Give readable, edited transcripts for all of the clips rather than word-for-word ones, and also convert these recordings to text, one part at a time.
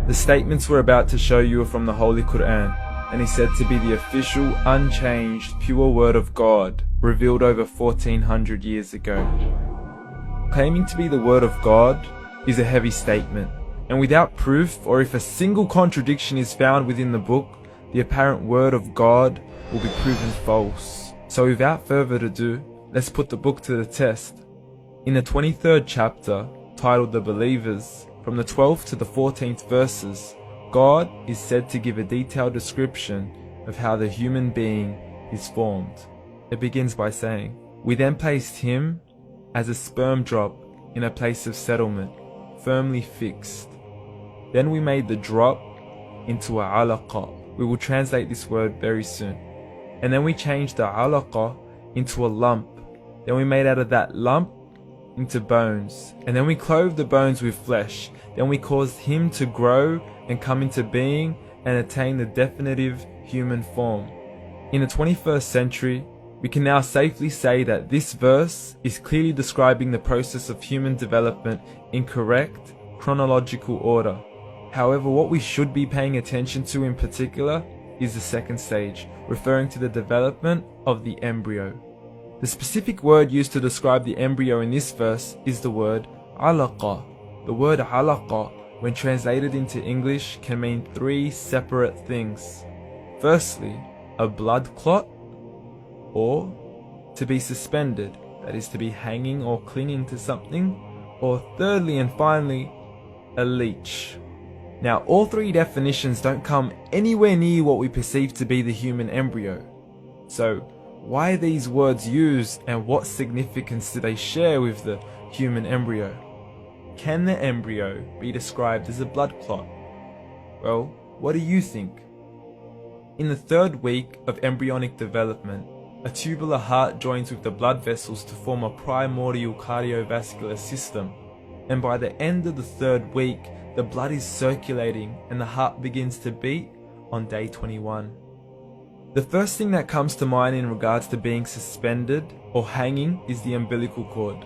The statements we're about to show you are from the Holy Quran, and is said to be the official, unchanged, pure word of God, revealed over 1400 years ago. Claiming to be the word of God is a heavy statement, and without proof, or if a single contradiction is found within the book, the apparent word of God will be proven false. So without further ado, let's put the book to the test. In the 23rd chapter, titled The Believers, from the 12th to the 14th verses, God is said to give a detailed description of how the human being is formed. It begins by saying, "We then placed him as a sperm drop in a place of settlement, firmly fixed. Then we made the drop into a alaqa." We will translate this word very soon. "And then we changed the alaqa into a lump. Then we made out of that lump into bones. And then we clothed the bones with flesh. Then we caused him to grow and come into being and attain the definitive human form." In the 21st century, we can now safely say that this verse is clearly describing the process of human development in correct chronological order. However, what we should be paying attention to in particular is the second stage, referring to the development of the embryo. The specific word used to describe the embryo in this verse is the word alaqa. The word alaqa, when translated into English, can mean three separate things. Firstly, a blood clot, or to be suspended, that is to be hanging or clinging to something, or thirdly and finally, a leech. Now, all three definitions don't come anywhere near what we perceive to be the human embryo. So, why are these words used, and what significance do they share with the human embryo? Can the embryo be described as a blood clot? Well, what do you think? In the third week of embryonic development, a tubular heart joins with the blood vessels to form a primordial cardiovascular system, and by the end of the third week, the blood is circulating and the heart begins to beat on day 21. The first thing that comes to mind in regards to being suspended or hanging is the umbilical cord.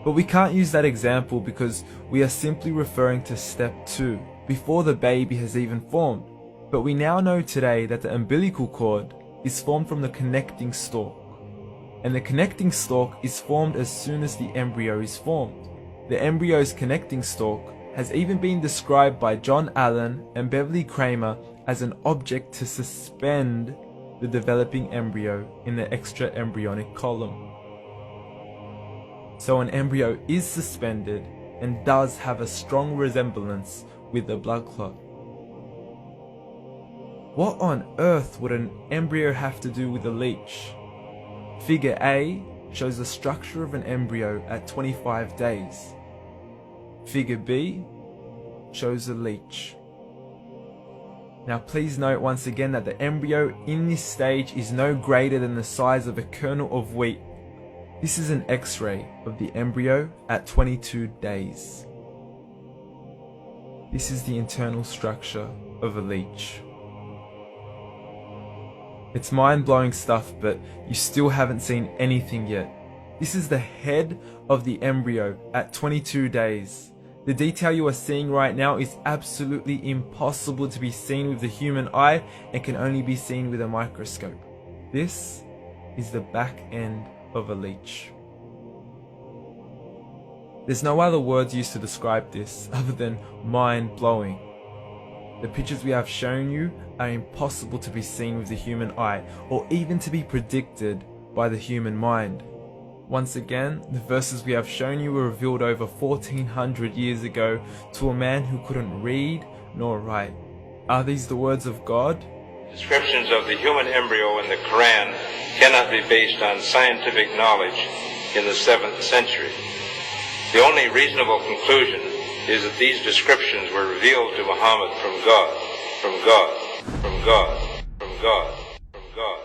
But we can't use that example because we are simply referring to step 2, before the baby has even formed. But we now know today that the umbilical cord is formed from the connecting stalk. And the connecting stalk is formed as soon as the embryo is formed. The embryo's connecting stalk has even been described by John Allen and Beverly Kramer as an object to suspend the developing embryo in the extra embryonic column. So an embryo is suspended and does have a strong resemblance with the blood clot. What on earth would an embryo have to do with a leech? Figure A shows the structure of an embryo at 25 days. Figure B shows a leech. Now please note once again that the embryo in this stage is no greater than the size of a kernel of wheat. This is an X-ray of the embryo at 22 days. This is the internal structure of a leech. It's mind-blowing stuff, but you still haven't seen anything yet. This is the head of the embryo at 22 days. The detail you are seeing right now is absolutely impossible to be seen with the human eye and can only be seen with a microscope. This is the back end of a leech. There's no other words used to describe this other than mind-blowing. The pictures we have shown you are impossible to be seen with the human eye or even to be predicted by the human mind. Once again, the verses we have shown you were revealed over 1400 years ago to a man who couldn't read nor write. Are these the words of God? Descriptions of the human embryo in the Quran cannot be based on scientific knowledge in the 7th century. The only reasonable conclusion is that these descriptions were revealed to Muhammad from God, from God, from God, from God, from God.